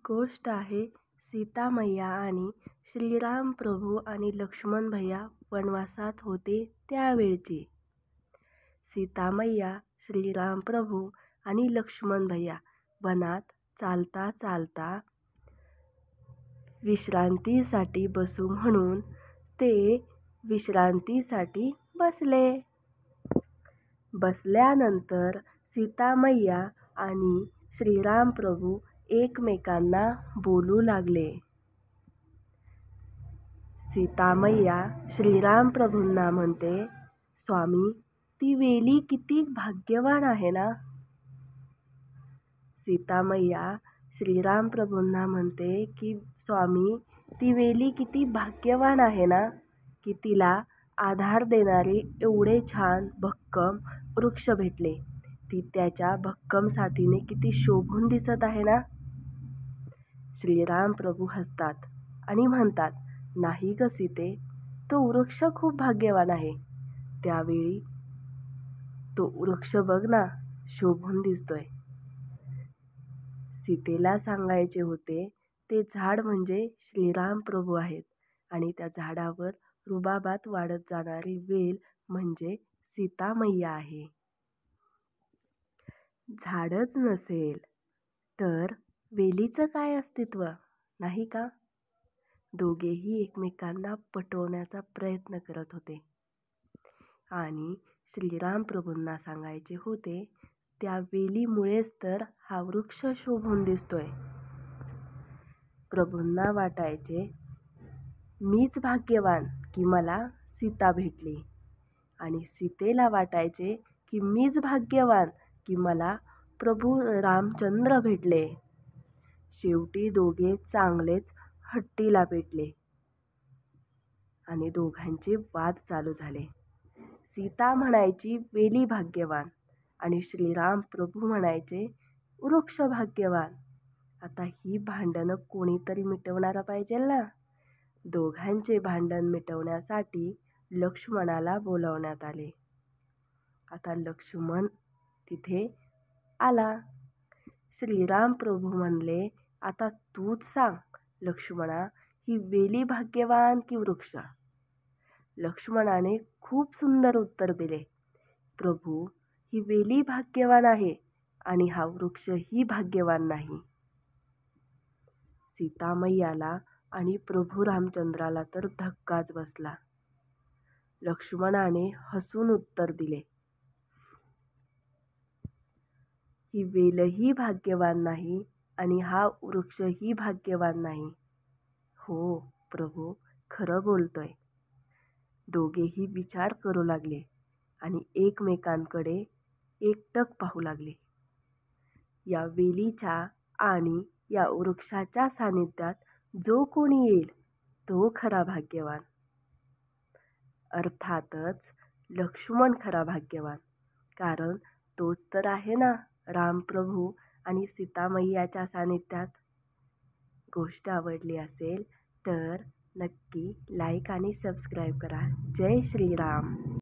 गोष्ट आहे सीता मैया आणि श्रीराम प्रभू आणि लक्ष्मण भैया वनवासात होते त्यावेळची. सीता मैया, श्रीराम प्रभू आणि लक्ष्मण भैया वनात चालता चालता विश्रांतीसाठी बसू म्हणून ते विश्रांतीसाठी बसले. बसल्यानंतर सीता मैया आणि श्रीराम प्रभू एकमेकांना बोलू लागले. सीता मैया श्रीराम प्रभूंना म्हणते, स्वामी, ती वेली किती भाग्यवान आहे ना. सीता मैया श्रीराम प्रभूंना म्हणते की स्वामी, ती वेली किती भाग्यवान आहे ना, की तिला आधार देणारे एवढे छान भक्कम वृक्ष भेटले. ती त्याच्या भक्कम साथीने किती शोभून दिसत आहे ना. श्रीराम प्रभू हसतात आणि म्हणतात, नाही ग सीते, तो वृक्ष खूप भाग्यवान आहे. त्यावेळी तो वृक्ष बघ ना, शोभून दिसतोय. सीतेला सांगायचे होते ते झाड म्हणजे श्रीराम प्रभू आहेत आणि त्या झाडावर रुबाबात वाढत जाणारी वेल म्हणजे सीता मैया आहे. झाडच नसेल तर वेलीचं काय अस्तित्व, नाही का. दोघेही एकमेकांना पटवण्याचा प्रयत्न करत होते आणि श्रीराम प्रभूंना सांगायचे होते त्या वेलीमुळेच तर हा वृक्ष शोभून दिसतोय. प्रभूंना वाटायचे मीच भाग्यवान की मला सीता भेटली आणि सीतेला वाटायचे की मीच भाग्यवान की मला प्रभू रामचंद्र भेटले. शेवटी दोघे चांगलेच हट्टीला पेटले आणि दोघांचे वाद चालू झाले. सीता म्हणायची वेली भाग्यवान आणि श्रीराम प्रभू म्हणायचे वृक्ष भाग्यवान. आता ही भांडणं कोणीतरी मिटवणारा पाहिजे ना. दोघांचे भांडण मिटवण्यासाठी लक्ष्मणाला बोलावण्यात आले. आता लक्ष्मण तिथे आला. श्रीराम प्रभू म्हणले, आता तूच सांग लक्ष्मणा, ही वेली भाग्यवान की वृक्ष. लक्ष्मणाने खूप सुंदर उत्तर दिले, प्रभू, ही वेली भाग्यवान आहे आणि हा वृक्षही भाग्यवान नाही. सीता मैयाला आणि प्रभू रामचंद्राला तर धक्काच बसला. लक्ष्मणाने हसून उत्तर दिले, ही वेलही भाग्यवान नाही आणि हा वृक्षही भाग्यवान नाही. हो प्रभू, खरं बोलतोय. दोघेही विचार करू लागले आणि एकमेकांकडे एकटक पाहू लागले. या वेलीच्या आणि या वृक्षाच्या सानिध्यात जो कोणी येईल तो खरा भाग्यवान. अर्थातच लक्ष्मण खरा भाग्यवान, कारण तोच तर आहे ना रामप्रभू आणि सीता मैयाच्या सानिध्यात. गोष्ट आवडली असेल तर नक्की लाईक आणि सबस्क्राईब करा. जय श्रीराम.